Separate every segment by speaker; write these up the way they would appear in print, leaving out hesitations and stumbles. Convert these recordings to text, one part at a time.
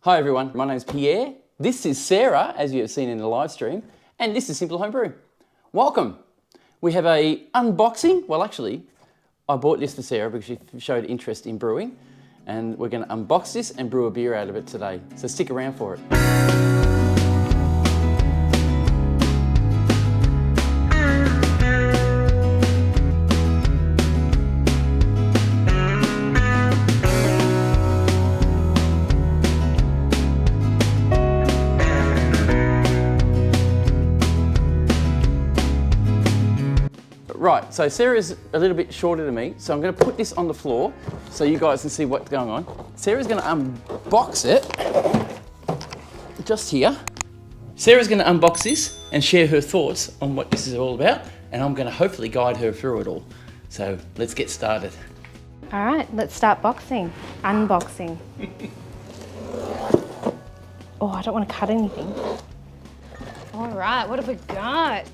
Speaker 1: Hi everyone, my name's Pierre. This is Sarah, as you have seen in the live stream, and this is Simple Home Brew. Welcome. We have a unboxing. Well, actually, I bought this for Sarah because she showed interest in brewing, and we're going to unbox this and brew a beer out of it today. So stick around for it. Right, so Sarah's a little bit shorter than me, so I'm going to put this on the floor so you guys can see what's going on. Sarah's going to unbox it, just here. Sarah's going to unbox this and share her thoughts on what this is all about, and I'm going to hopefully guide her through it all. So let's get started.
Speaker 2: All right, let's start unboxing. Oh, I don't want to cut anything. All right, what have we got?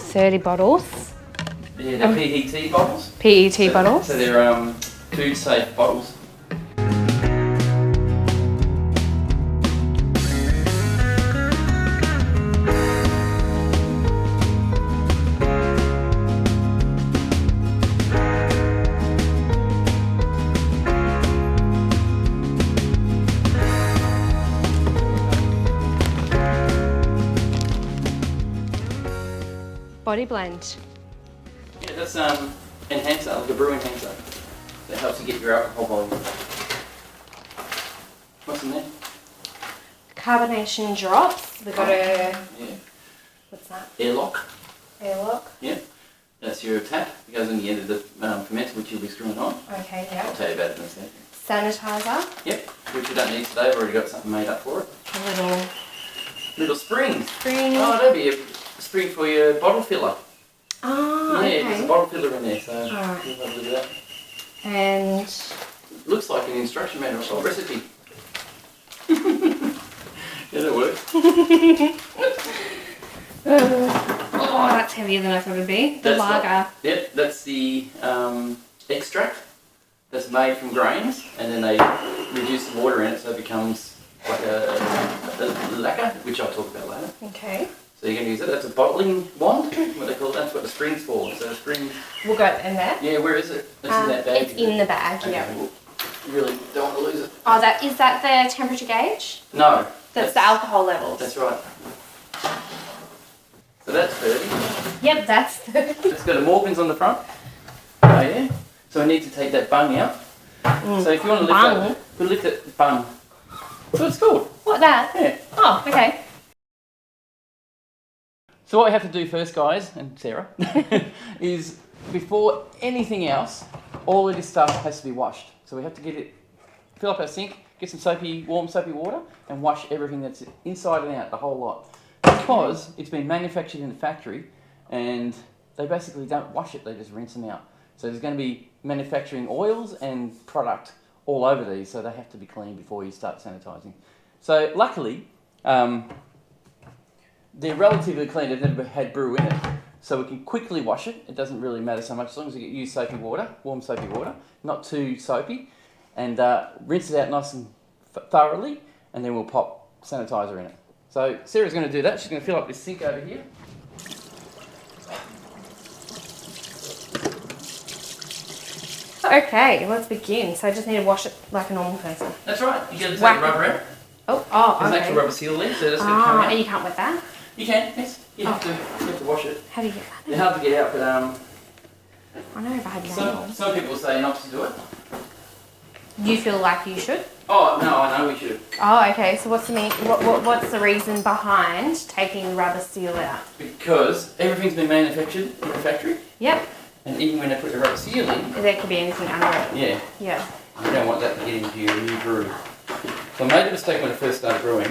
Speaker 2: 30 bottles.
Speaker 1: Yeah, they're PET bottles.
Speaker 2: PET bottles.
Speaker 1: So they're food safe bottles.
Speaker 2: Body blend.
Speaker 1: Yeah, that's enhancer, like a brew enhancer. That helps you get your alcohol volume. What's in there?
Speaker 2: Carbonation drops. We've got a, what's that?
Speaker 1: Airlock.
Speaker 2: Airlock.
Speaker 1: Yeah. That's your tap. It goes on the end of the fermenter, which you'll be screwing on.
Speaker 2: Okay, yeah.
Speaker 1: I'll tell you about it in a second.
Speaker 2: Sanitizer.
Speaker 1: Yep, which you don't need today. I've already got something made up for it.
Speaker 2: A
Speaker 1: Little spring.
Speaker 2: spring.
Speaker 1: Oh, that'd be a spring for your bottle filler.
Speaker 2: Oh,
Speaker 1: yeah,
Speaker 2: okay.
Speaker 1: there's a bottle filler in there, so
Speaker 2: Alright.
Speaker 1: you'll have a look at that.
Speaker 2: And
Speaker 1: Looks like an instruction manual or recipe. Yeah, that works.
Speaker 2: oh, that's heavier than I thought it'd be. The lager.
Speaker 1: Yep, that's the extract that's made from grains, and then they reduce the water in it so it becomes like a lacquer, which I'll talk about later.
Speaker 2: Okay.
Speaker 1: So you're going to use it. That's a bottling wand, what they call it. That's what the spring's for. So the spring.
Speaker 2: We'll go in there.
Speaker 1: Yeah, where is it? It's in that bag.
Speaker 2: It's in the bag,
Speaker 1: Okay,
Speaker 2: yeah.
Speaker 1: well, you really don't want to lose it.
Speaker 2: Oh, is that the temperature gauge?
Speaker 1: No.
Speaker 2: That's the alcohol levels.
Speaker 1: That's right. So that's 30.
Speaker 2: Yep, that's the...
Speaker 1: It's got a Morgan's on the front. Oh yeah. So I need to take that bung out. So if you want to lift
Speaker 2: bung?
Speaker 1: that, we'll lift it bung. So it's called.
Speaker 2: What, that?
Speaker 1: Yeah.
Speaker 2: Oh, okay.
Speaker 1: So what we have to do first, guys, and Sarah, is before anything else, all of this stuff has to be washed. So we have to fill up our sink, get some warm soapy water, and wash everything that's inside and out, the whole lot. Because it's been manufactured in the factory, and they basically don't wash it, they just rinse them out. So there's going to be manufacturing oils and product all over these, so they have to be clean before you start sanitizing. So luckily, they're relatively clean, they've never had brew in it. So we can quickly wash it, it doesn't really matter so much as long as you use soapy water, warm soapy water, not too soapy, and rinse it out nice and thoroughly, and then we'll pop sanitizer in it. So Sarah's going to do that, she's going to fill up this sink over here.
Speaker 2: Okay, let's begin. So I just need to wash it like a normal person.
Speaker 1: That's right, you get to take
Speaker 2: Whack
Speaker 1: the rubber out.
Speaker 2: Oh,
Speaker 1: There's an
Speaker 2: okay.
Speaker 1: actual rubber seal there, so that's going to come out.
Speaker 2: And you can't wet that?
Speaker 1: You can, yes. You have to wash it.
Speaker 2: How do you get that?
Speaker 1: They're hard to get out, but
Speaker 2: I know if I had nails.
Speaker 1: some people say not to do it.
Speaker 2: You feel like you should?
Speaker 1: Oh, no, I know we should.
Speaker 2: Oh, okay. So what's the reason behind taking the rubber seal out?
Speaker 1: Because everything's been manufactured in the factory,
Speaker 2: Yep.
Speaker 1: and even when they put the rubber seal in,
Speaker 2: There could be anything under it.
Speaker 1: yeah,
Speaker 2: Yeah.
Speaker 1: you don't want that to get into your new brew. So I made the mistake when I first started brewing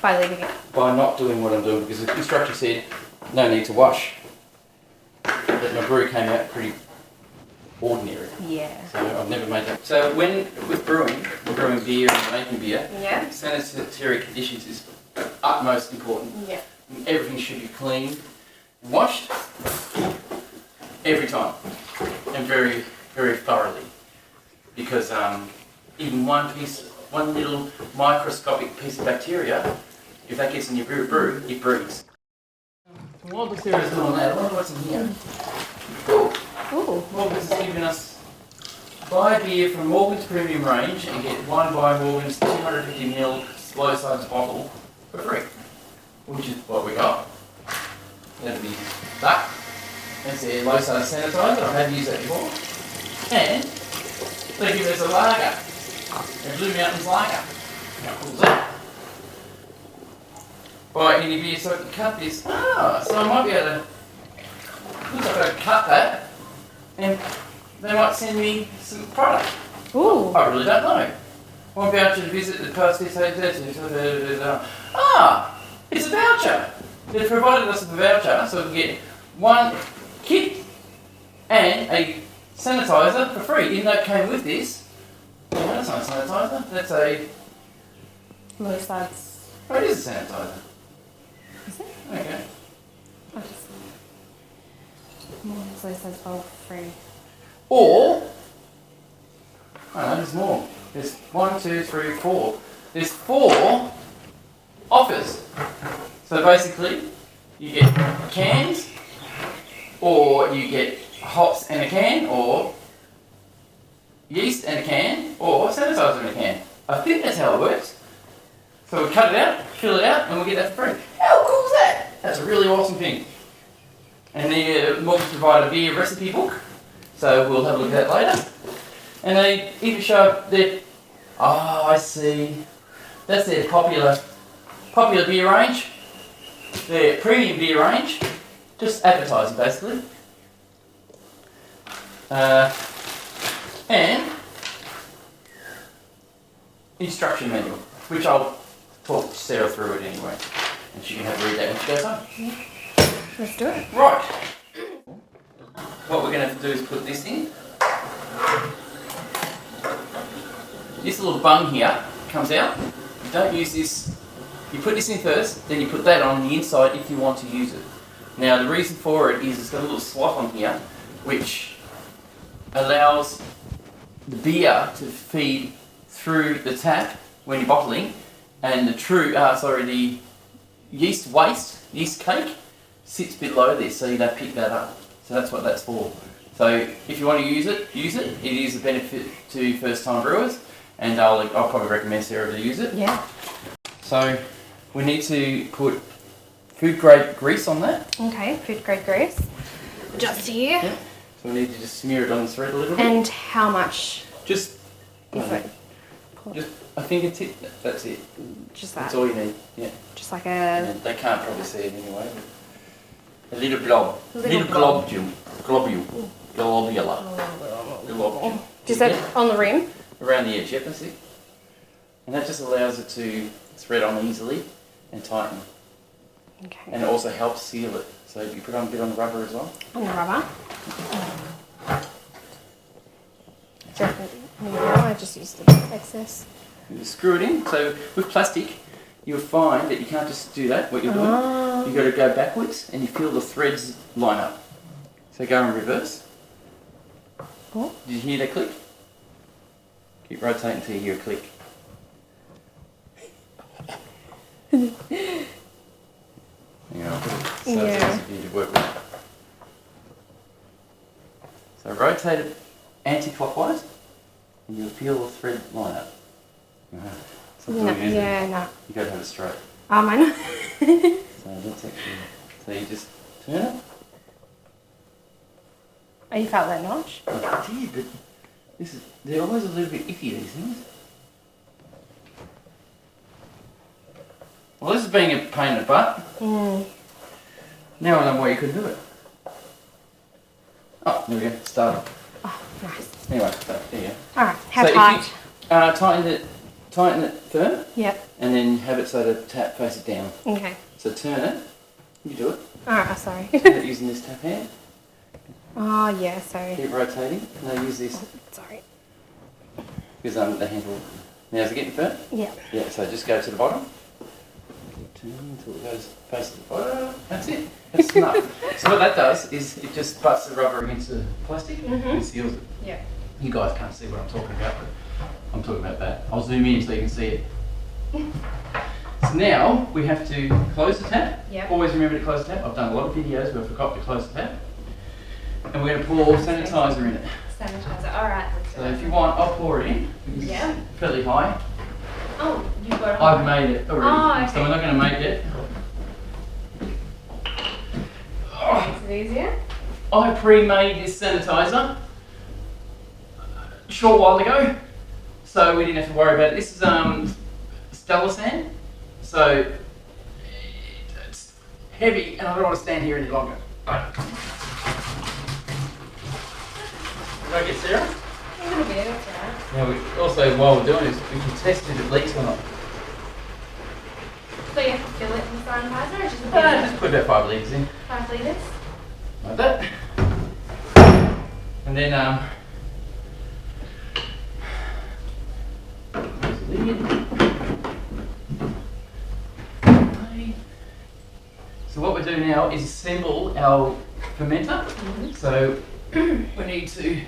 Speaker 2: By leaving it.
Speaker 1: by not doing what I'm doing, because the instruction said no need to wash. But my brew came out pretty ordinary.
Speaker 2: Yeah.
Speaker 1: So I've never made that. So with brewing, we're brewing beer and making beer,
Speaker 2: Yeah.
Speaker 1: sanitary conditions is utmost important.
Speaker 2: Yeah.
Speaker 1: Everything should be clean, washed every time, and very, very thoroughly. because even one little microscopic piece of bacteria, if that gets in your brew, it breeds. While the Sarah's doing that, I wonder what's in here.
Speaker 2: Ooh.
Speaker 1: Morgan's has given us buy beer from Morgan's premium range and get one by Morgan's 250ml slow size bottle for free, which is what we got. That'll be that. That's their low size sanitizer. I have used that before. And they give us a lager, a Blue Mountains lager. How cool is that? Buy any beer so I can cut this. So I might be able to. Looks like I can cut that, and they might send me some product.
Speaker 2: Ooh.
Speaker 1: I really don't know. One voucher to visit the post. It's a voucher. They've provided us with a voucher so we can get one kit and a sanitizer for free, even though it came with this. No, that's not a sanitizer. That's a.
Speaker 2: Low sides.
Speaker 1: Oh, it is a sanitizer.
Speaker 2: Is it?
Speaker 1: Okay.
Speaker 2: Oh, just more low sides bottle free.
Speaker 1: Or, I know, there's more. There's 1, 2, 3, 4. There's 4 offers. So basically, you get cans, or you get hops and a can, or yeast and a can, or sanitizer and a can. I think that's how it works. So we cut it out, fill it out, and we get that for free. How cool is that? That's a really awesome thing. And the Morgans provide a beer recipe book, so we'll have a look at that later. And they even show their, I see, that's their popular beer range, their premium beer range, just advertising basically. And instruction manual, which I'll talk Sarah through it anyway, and she can have a read that when she goes home.
Speaker 2: Yeah. Let's do it.
Speaker 1: Right. What we're going to have to do is put this in. This little bung here comes out. You don't use this. You put this in first, then you put that on the inside if you want to use it. Now the reason for it is it's got a little slot on here, which allows the beer to feed through the tap when you're bottling, and the yeast cake sits below this, so you don't pick that up. So that's what that's for. So if you want to use it, use it. It is a benefit to first-time brewers, and I'll probably recommend Sarah to use it.
Speaker 2: Yeah.
Speaker 1: So we need to put food-grade grease on that.
Speaker 2: Okay, food grade grease. Just here.
Speaker 1: Yeah. So we need to just smear it on the thread a little bit.
Speaker 2: And how much?
Speaker 1: Just. I think it's it. That's it.
Speaker 2: Just that.
Speaker 1: That's all you need. Yeah.
Speaker 2: Just like
Speaker 1: Yeah,
Speaker 2: a.
Speaker 1: they can't probably see it anyway. But a little blob.
Speaker 2: Little
Speaker 1: Globule. Globular. Globule.
Speaker 2: Just that on the rim.
Speaker 1: Around the edge, yep, that's it. And that just allows it to thread on easily and tighten.
Speaker 2: Okay.
Speaker 1: And it also helps seal it. So you put on a bit on the rubber as well.
Speaker 2: On the rubber. I just used the excess.
Speaker 1: You screw it in. So with plastic, you'll find that you can't just do that, what you're doing. You've got to go backwards and you feel the threads line up. So go in reverse.
Speaker 2: Oh.
Speaker 1: Did you hear that click? Keep rotating until you hear a click. So it's easy to work with. So rotate it anti-clockwise and you'll feel the thread line up.
Speaker 2: No, yeah, no.
Speaker 1: You got to have it straight.
Speaker 2: I know.
Speaker 1: So that's actually. So you just turn it.
Speaker 2: Oh, you felt that notch?
Speaker 1: I did, but they're always a little bit iffy, these things. Well, this is being a pain in the butt. Now I know why you couldn't do it. Oh, there we go. Started.
Speaker 2: Oh, nice.
Speaker 1: Anyway, so there you go.
Speaker 2: Alright, how
Speaker 1: so
Speaker 2: tight?
Speaker 1: If you tighten it firm.
Speaker 2: Yep.
Speaker 1: And then have it so the tap faces down.
Speaker 2: Okay.
Speaker 1: So turn it. You do it.
Speaker 2: Alright, sorry.
Speaker 1: Using this tap hand.
Speaker 2: Oh, yeah, sorry.
Speaker 1: Keep rotating. Now use this.
Speaker 2: Sorry.
Speaker 1: Because the handle. Now is it getting firm?
Speaker 2: Yeah.
Speaker 1: Yeah, so just go to the bottom. Turn until it goes face to the bottom. That's it. That's enough. So what that does is it just butts the rubber against the plastic and seals it.
Speaker 2: Yeah.
Speaker 1: You guys can't see what I'm talking about, but I'm talking about that. I'll zoom in so you can see it. So now we have to close the tap.
Speaker 2: Yep.
Speaker 1: Always remember to close the tap. I've done a lot of videos where I forgot to close the tap. And we're going to pour sanitizer in it.
Speaker 2: Sanitizer, alright.
Speaker 1: So if you want, I'll pour it in.
Speaker 2: Yeah.
Speaker 1: It's fairly high.
Speaker 2: Oh, you've got it.
Speaker 1: I've made it already.
Speaker 2: Oh, okay.
Speaker 1: So we're not going to make it.
Speaker 2: Makes it easier.
Speaker 1: I pre-made this sanitizer a short while ago, so we didn't have to worry about it. This is Stella sand, so it's heavy, and I don't want to stand here any longer. Did I get Sarah?
Speaker 2: A little bit, that's right.
Speaker 1: Now, we also, while we're doing this, we can test if it leaks or not.
Speaker 2: So you have to fill it with sanitizer or just
Speaker 1: Just put about 5 litres in,
Speaker 2: 5 litres?
Speaker 1: like that. And then, there's the lid. Okay. So what we're doing now is assemble our fermenter.
Speaker 2: Mm-hmm.
Speaker 1: So we need to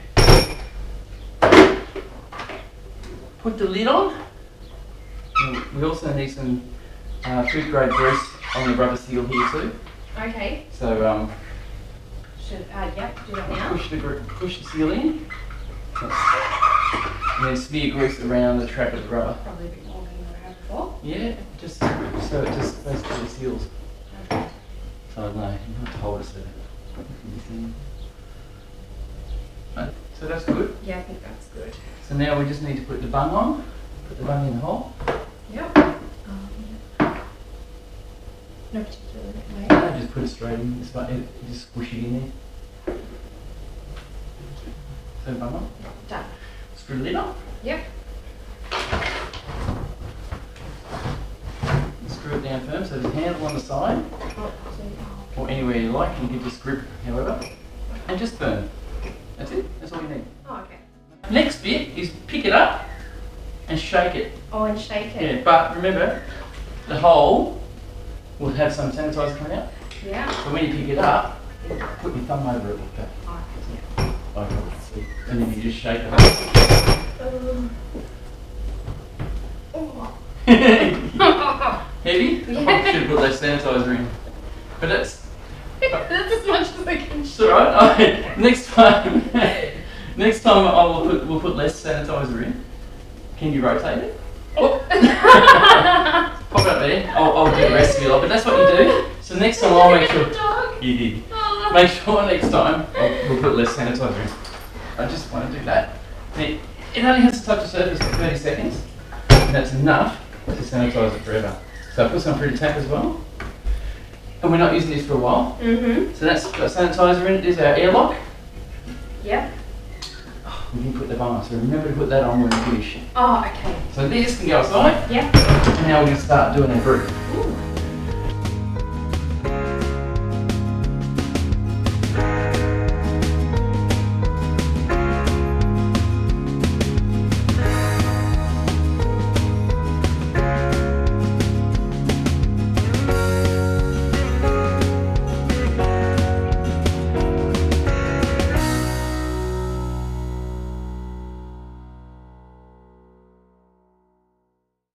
Speaker 1: put the lid on. And we also need some food grade grease on the rubber seal here too.
Speaker 2: Okay.
Speaker 1: So
Speaker 2: Should, yep, do that now.
Speaker 1: push the seal in, and then smear grease around the trap of the rubber.
Speaker 2: Probably a bit more than what I had before.
Speaker 1: Yeah, just so it just basically seals.
Speaker 2: Okay.
Speaker 1: So no, you have to hold it so. So that's good.
Speaker 2: Yeah, I think that's good.
Speaker 1: So now we just need to put the bung on. Put the bung in the hole.
Speaker 2: Yep. No particular way.
Speaker 1: And just put it straight in. It's like just squish it in there. So bung on.
Speaker 2: Done.
Speaker 1: Screw the lid on.
Speaker 2: Yep.
Speaker 1: Screw it down firm. So there's a handle on the side, or anywhere you like. You can just grip, however, and just firm. That's it. That's all you need.
Speaker 2: Oh, okay.
Speaker 1: Next bit is pick it up and shake it.
Speaker 2: Oh, and shake it.
Speaker 1: Yeah, but remember, the hole will have some sanitizer coming out.
Speaker 2: Yeah.
Speaker 1: So when you pick it up, put your thumb over it like that.
Speaker 2: Oh,
Speaker 1: Like that. See? And then you just shake it up.
Speaker 2: Oh.
Speaker 1: Heavy?
Speaker 2: Yeah.
Speaker 1: I should have put less sanitizer in. But that's
Speaker 2: That's as much as I can
Speaker 1: it's alright. Next time we'll put less sanitizer in. Can you rotate it? Oh. Pop it up there. I'll do the rest of your lot, but that's what you do. So next time I'll make sure you did. Make sure next time we'll put less sanitizer in. I just want to do that. It only has to touch the surface for 30 seconds, and that's enough to sanitize it forever. So I put some through the tap as well. And we're not using this for a while.
Speaker 2: Mm-hmm.
Speaker 1: So that's got sanitizer in it. There's our airlock.
Speaker 2: Yep.
Speaker 1: We didn't put the bung on, so remember to put that on when we finish.
Speaker 2: Oh, okay.
Speaker 1: So this can go outside.
Speaker 2: Yep.
Speaker 1: And now we can start doing our brew.
Speaker 2: Ooh.